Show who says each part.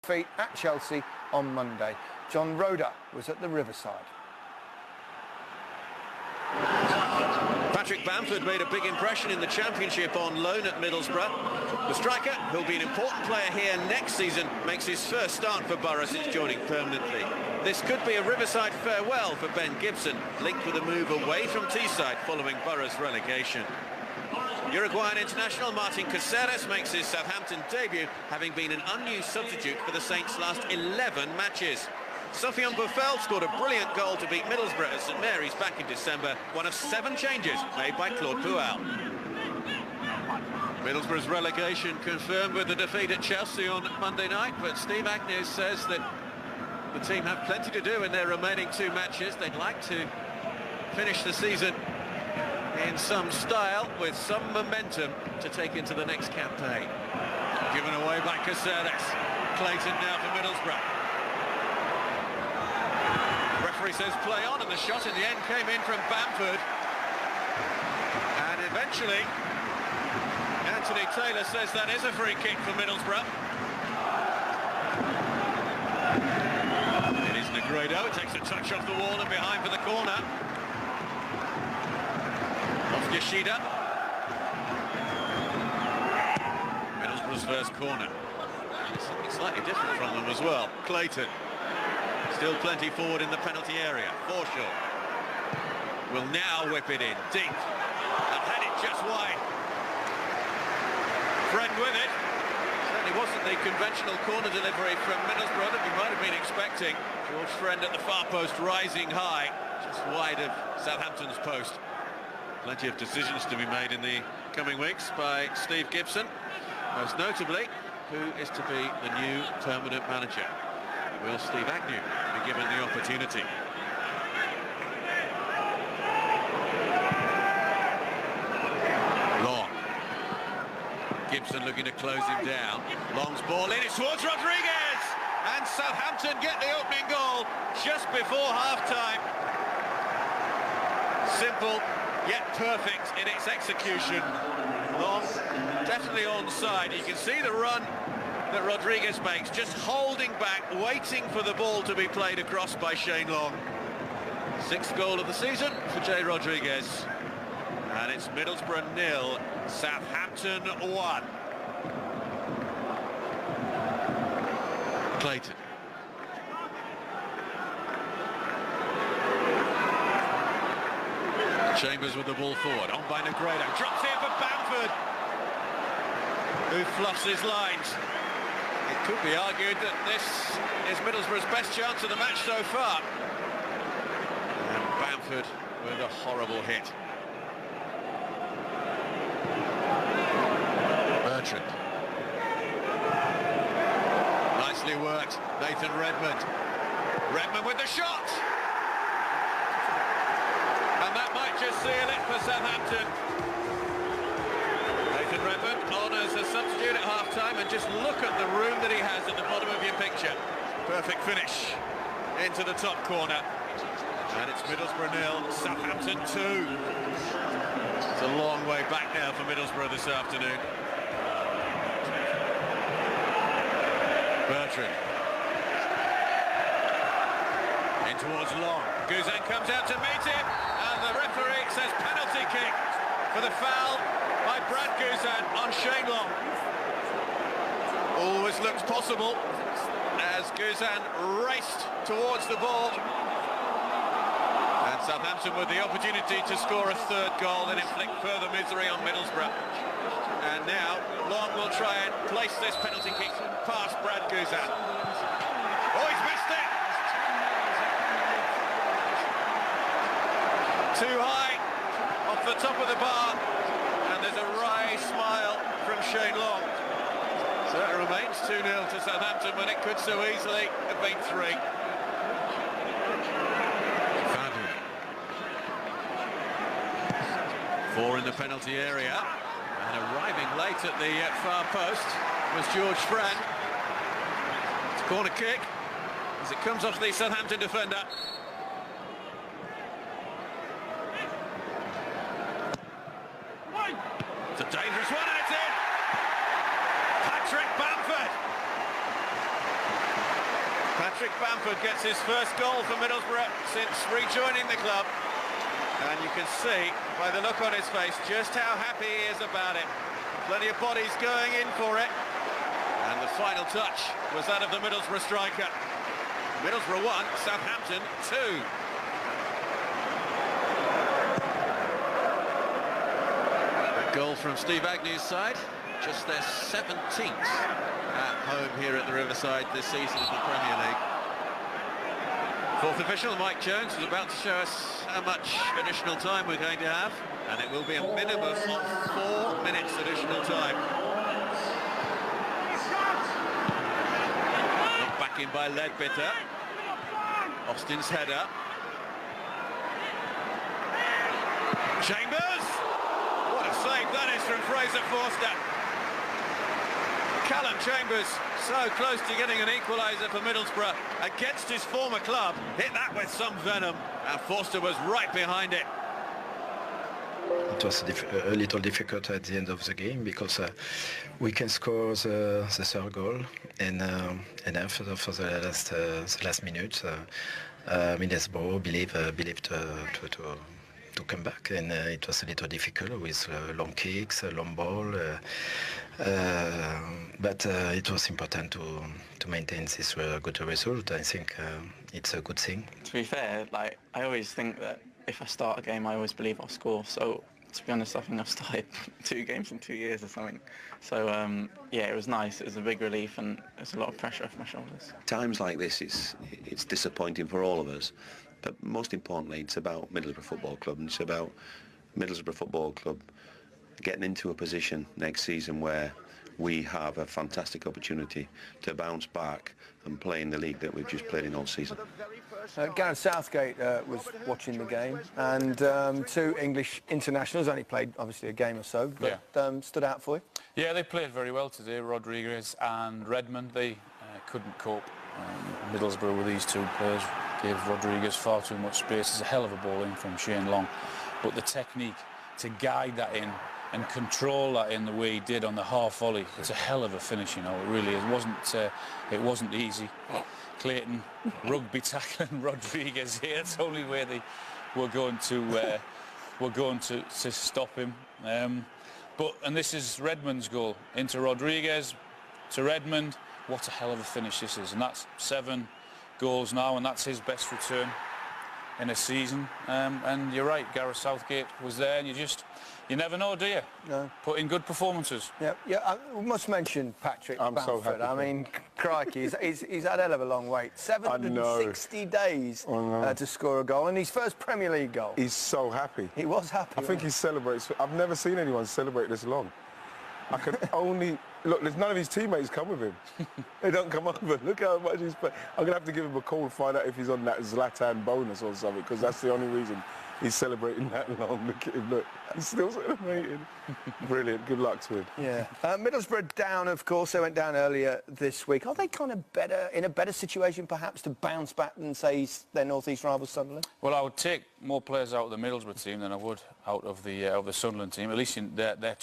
Speaker 1: feet at Chelsea on Monday. John Roeder was at the Riverside.
Speaker 2: Patrick Bamford made a big impression in the Championship on loan at Middlesbrough. The striker, who'll be an important player here next season, makes his first start for Borough since joining permanently. This could be a Riverside farewell for Ben Gibson, linked with a move away from Teesside following Borough's relegation. Uruguayan international Martin Caceres makes his Southampton debut, having been an unused substitute for the Saints' last 11 matches. Sofiane Boufal scored a brilliant goal to beat Middlesbrough at St Mary's back in December, one of 7 changes made by Claude Puel. Middlesbrough's relegation confirmed with the defeat at Chelsea on Monday night, but Steve Agnew says that the team have plenty to do in their remaining 2 matches. They'd like to finish the season in some style, with some momentum to take into the next campaign. Given away by Caceres. Clayton now for Middlesbrough. Referee says play on, and the shot in the end came in from Bamford. And eventually, Anthony Taylor says that is a free kick for Middlesbrough. It is Negredo, it takes a touch off the wall and behind for the corner. Yoshida. Middlesbrough's first corner. Something slightly different from them as well. Clayton. Still plenty forward in the penalty area. Forshaw will now whip it in. Deep. And had it just wide. Friend with it. Certainly wasn't the conventional corner delivery from Middlesbrough that we might have been expecting. George Friend at the far post, rising high, just wide of Southampton's post. Plenty of decisions to be made in the coming weeks by Steve Gibson, most notably who is to be the new permanent manager. Will Steve Agnew be given the opportunity? Long. Gibson looking to close him down. Long's ball in, it's towards Rodriguez! And Southampton get the opening goal just before half-time. Simple, yet perfect in its execution. Long, definitely onside. You can see the run that Rodriguez makes, just holding back, waiting for the ball to be played across by Shane Long. 6th goal of the season for Jay Rodriguez. And it's Middlesbrough 0, Southampton 1. Clayton. Chambers with the ball forward, on by Negredo, drops here for Bamford, who fluffs his lines. It could be argued that this is Middlesbrough's best chance of the match so far. And Bamford with a horrible hit. Bertrand. Nicely worked, Nathan Redmond. Redmond with the shot! And that might just seal it for Southampton. Nathan Redmond on as a substitute at half-time, and just look at the room that he has at the bottom of your picture. Perfect finish into the top corner. And it's Middlesbrough 0, Southampton 2. It's a long way back now for Middlesbrough this afternoon. Bertrand. In towards Long. Guzan comes out to meet him. The referee says penalty kick for the foul by Brad Guzan on Shane Long. Always looked possible as Guzan raced towards the ball. And Southampton with the opportunity to score a 3rd goal and inflict further misery on Middlesbrough. And now Long will try and place this penalty kick past Brad Guzan. Oh, he's missed it! Too high, off the top of the bar, and there's a wry smile from Shane Long. So it remains 2-0 to Southampton, but it could so easily have been 3. Fabio. 4 in the penalty area, and arriving late at the far post was George Friend. It's a corner kick as it comes off the Southampton defender. It's a dangerous one, and it's in! Patrick Bamford! Patrick Bamford gets his first goal for Middlesbrough since rejoining the club. And you can see by the look on his face just how happy he is about it. Plenty of bodies going in for it. And the final touch was that of the Middlesbrough striker. Middlesbrough 1, Southampton 2. A goal from Steve Agnew's side, just their 17th at home here at the Riverside this season in the Premier League. Fourth official, Mike Jones, is about to show us how much additional time we're going to have, and it will be a minimum of 4 minutes additional time. Back in by Ledbitter. Austin's header. Chambers! What a save that is from Fraser Forster. Callum Chambers so close to getting an equaliser for Middlesbrough against his former club. Hit that with some venom, and Forster was right behind it.
Speaker 3: It was a little difficult at the end of the game because we can score the third goal, and after for the last minute, Middlesbrough believed to come back, and it was a little difficult with long kicks, long ball, but it was important to maintain this good result. I think it's a good thing.
Speaker 4: To be fair, like I always think that if I start a game, I always believe I'll score. So to be honest, I think I've started 2 games in 2 years or something. So yeah, it was nice. It was a big relief, and there's a lot of pressure off my shoulders.
Speaker 5: Times like this, it's disappointing for all of us. But most importantly, it's about Middlesbrough Football Club, and it's about Middlesbrough Football Club getting into a position next season where we have a fantastic opportunity to bounce back and play in the league that we've just played in all season.
Speaker 1: Gareth Southgate was watching the game, and 2 English internationals, only played obviously a game or so, but stood out for you?
Speaker 6: Yeah, they played very well today, Rodriguez and Redmond. They couldn't cope. Middlesbrough with these 2 players gave Rodriguez far too much space. It's a hell of a ball in from Shane Long, but the technique to guide that in and control that in the way he did on the half volley, it's a hell of a finish, you know. It really is. It wasn't easy. Clayton rugby tackling Rodriguez here. It's the only way they were going to stop him. And this is Redmond's goal into Rodriguez to Redmond. What a hell of a finish this is, and that's 7 goals now, and that's his best return in a season. And you're right, Gareth Southgate was there, and you never know, do you? No. Put in good performances.
Speaker 1: Yeah. I must mention Patrick Bamford.
Speaker 7: So happy.
Speaker 1: I mean, crikey, he's had a hell of a long wait. 760 days to score a goal, and his first Premier League goal.
Speaker 7: He's so happy.
Speaker 1: He was happy.
Speaker 7: I think he celebrates. I've never seen anyone celebrate this long. I can only... Look, there's none of his teammates come with him. They don't come over. Look how much he's playing. I'm going to have to give him a call and find out if he's on that Zlatan bonus or something, because that's the only reason he's celebrating that long. Look at him, look. He's still celebrating. Brilliant. Good luck to him.
Speaker 1: Yeah. Middlesbrough down, of course. They went down earlier this week. Are they kind of in a better situation, perhaps, to bounce back than, say, their North East rivals, Sunderland?
Speaker 6: Well, I would take more players out of the Middlesbrough team than I would out of the Sunderland team. At least they're